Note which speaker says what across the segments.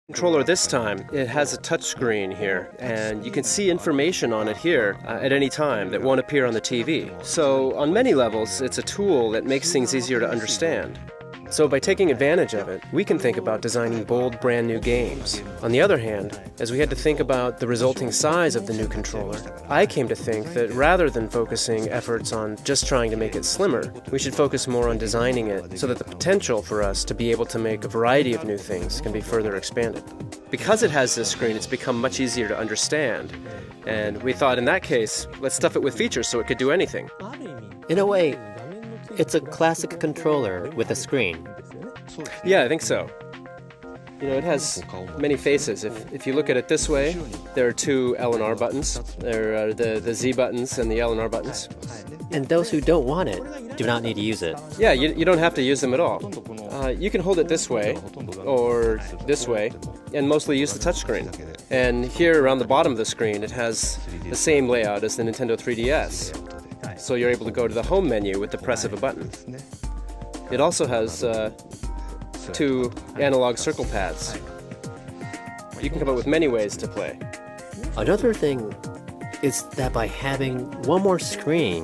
Speaker 1: Controller this time, it has a touch screen here, and you can see information on it here at any time that won't appear on the TV. So on many levels, it's a tool that makes things easier to understand. So by taking advantage of it, we can think about designing bold, brand new games. On the other hand, as we had to think about the resulting size of the new controller, I came to think that rather than focusing efforts on just trying to make it slimmer, we should focus more on designing it so that the potential for us to be able to make a variety of new things can be further expanded. Because it has this screen, it's become much easier to understand. And we thought in that case, let's stuff it with features so it could do anything.
Speaker 2: In a way, it's a classic controller with a screen.
Speaker 1: Yeah, I think so. You know, it has many faces. If you look at it this way, there are two L and R buttons. There are the Z buttons and the L and R buttons.
Speaker 2: And those who don't want it do not need to use it.
Speaker 1: Yeah, you don't have to use them at all. You can hold it this way or this way and mostly use the touchscreen. And here around the bottom of the screen, it has the same layout as the Nintendo 3DS. So you're able to go to the home menu with the press of a button. It also has two analog circle pads. You can come up with many ways to play.
Speaker 2: Another thing is that by having one more screen,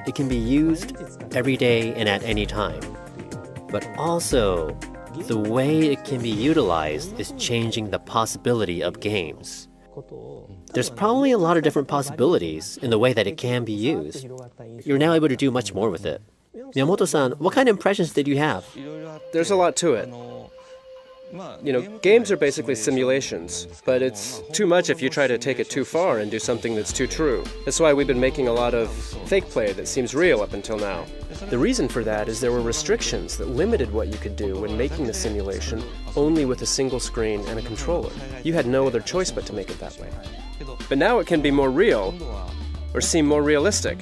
Speaker 2: it can be used every day and at any time. But also, the way it can be utilized is changing the possibility of games. There's probably a lot of different possibilities in the way that it can be used. You're now able to do much more with it. Miyamoto-san, what kind of impressions did you have?
Speaker 1: There's a lot to it. You know, games are basically simulations, but it's too much if you try to take it too far and do something that's too true. That's why we've been making a lot of fake play that seems real up until now. The reason for that is there were restrictions that limited what you could do when making the simulation only with a single screen and a controller. You had no other choice but to make it that way. But now it can be more real, or seem more realistic.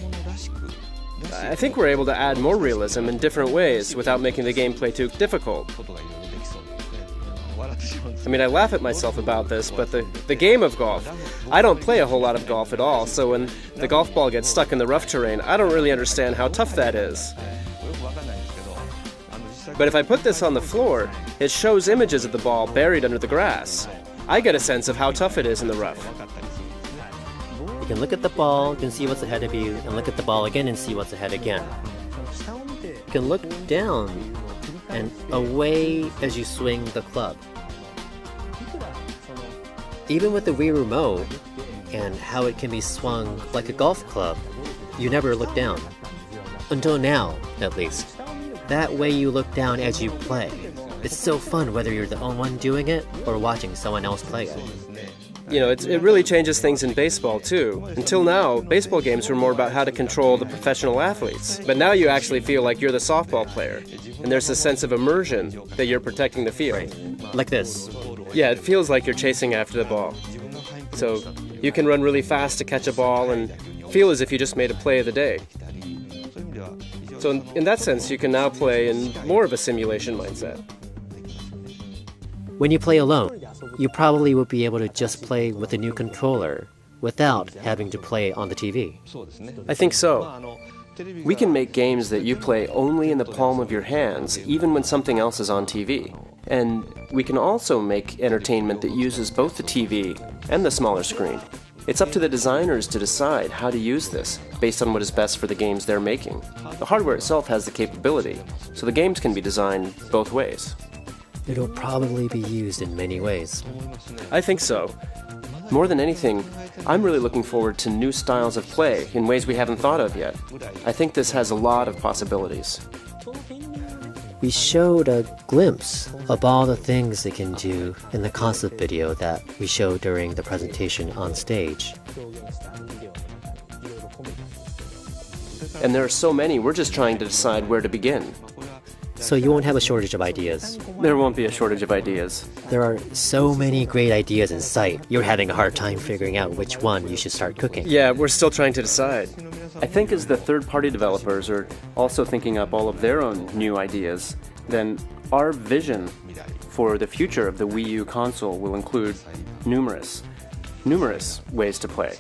Speaker 1: I think we're able to add more realism in different ways without making the gameplay too difficult. I mean, I laugh at myself about this, but the game of golf, I don't play a whole lot of golf at all, so when the golf ball gets stuck in the rough terrain, I don't really understand how tough that is. But if I put this on the floor, it shows images of the ball buried under the grass. I get a sense of how tough it is in the rough.
Speaker 2: You can look at the ball, you can see what's ahead of you, and look at the ball again and see what's ahead again. You can look down and away as you swing the club. Even with the Wii remote and how it can be swung like a golf club, you never look down. Until now, at least. That way you look down as you play. It's so fun whether you're the only one doing it or watching someone else play it.
Speaker 1: You know, it really changes things in baseball, too. Until now, baseball games were more about how to control the professional athletes. But now you actually feel like you're the softball player. And there's a sense of immersion that you're protecting the field.
Speaker 2: Like this.
Speaker 1: Yeah, it feels like you're chasing after the ball. So you can run really fast to catch a ball and feel as if you just made a play of the day. So in that sense, you can now play in more of a simulation mindset.
Speaker 2: When you play alone, you probably would be able to just play with a new controller without having to play on the TV.
Speaker 1: I think so. We can make games that you play only in the palm of your hands, even when something else is on TV. And we can also make entertainment that uses both the TV and the smaller screen. It's up to the designers to decide how to use this, based on what is best for the games they're making. The hardware itself has the capability, so the games can be designed both ways.
Speaker 2: It'll probably be used in many ways.
Speaker 1: I think so. More than anything, I'm really looking forward to new styles of play in ways we haven't thought of yet. I think this has a lot of possibilities.
Speaker 2: We showed a glimpse of all the things it can do in the concept video that we showed during the presentation on stage.
Speaker 1: And there are so many, we're just trying to decide where to begin.
Speaker 2: So you won't have a shortage of ideas.
Speaker 1: There won't be a shortage of ideas.
Speaker 2: There are so many great ideas in sight. You're having a hard time figuring out which one you should start cooking.
Speaker 1: Yeah, we're still trying to decide. I think as the third-party developers are also thinking up all of their own new ideas, then our vision for the future of the Wii U console will include numerous ways to play.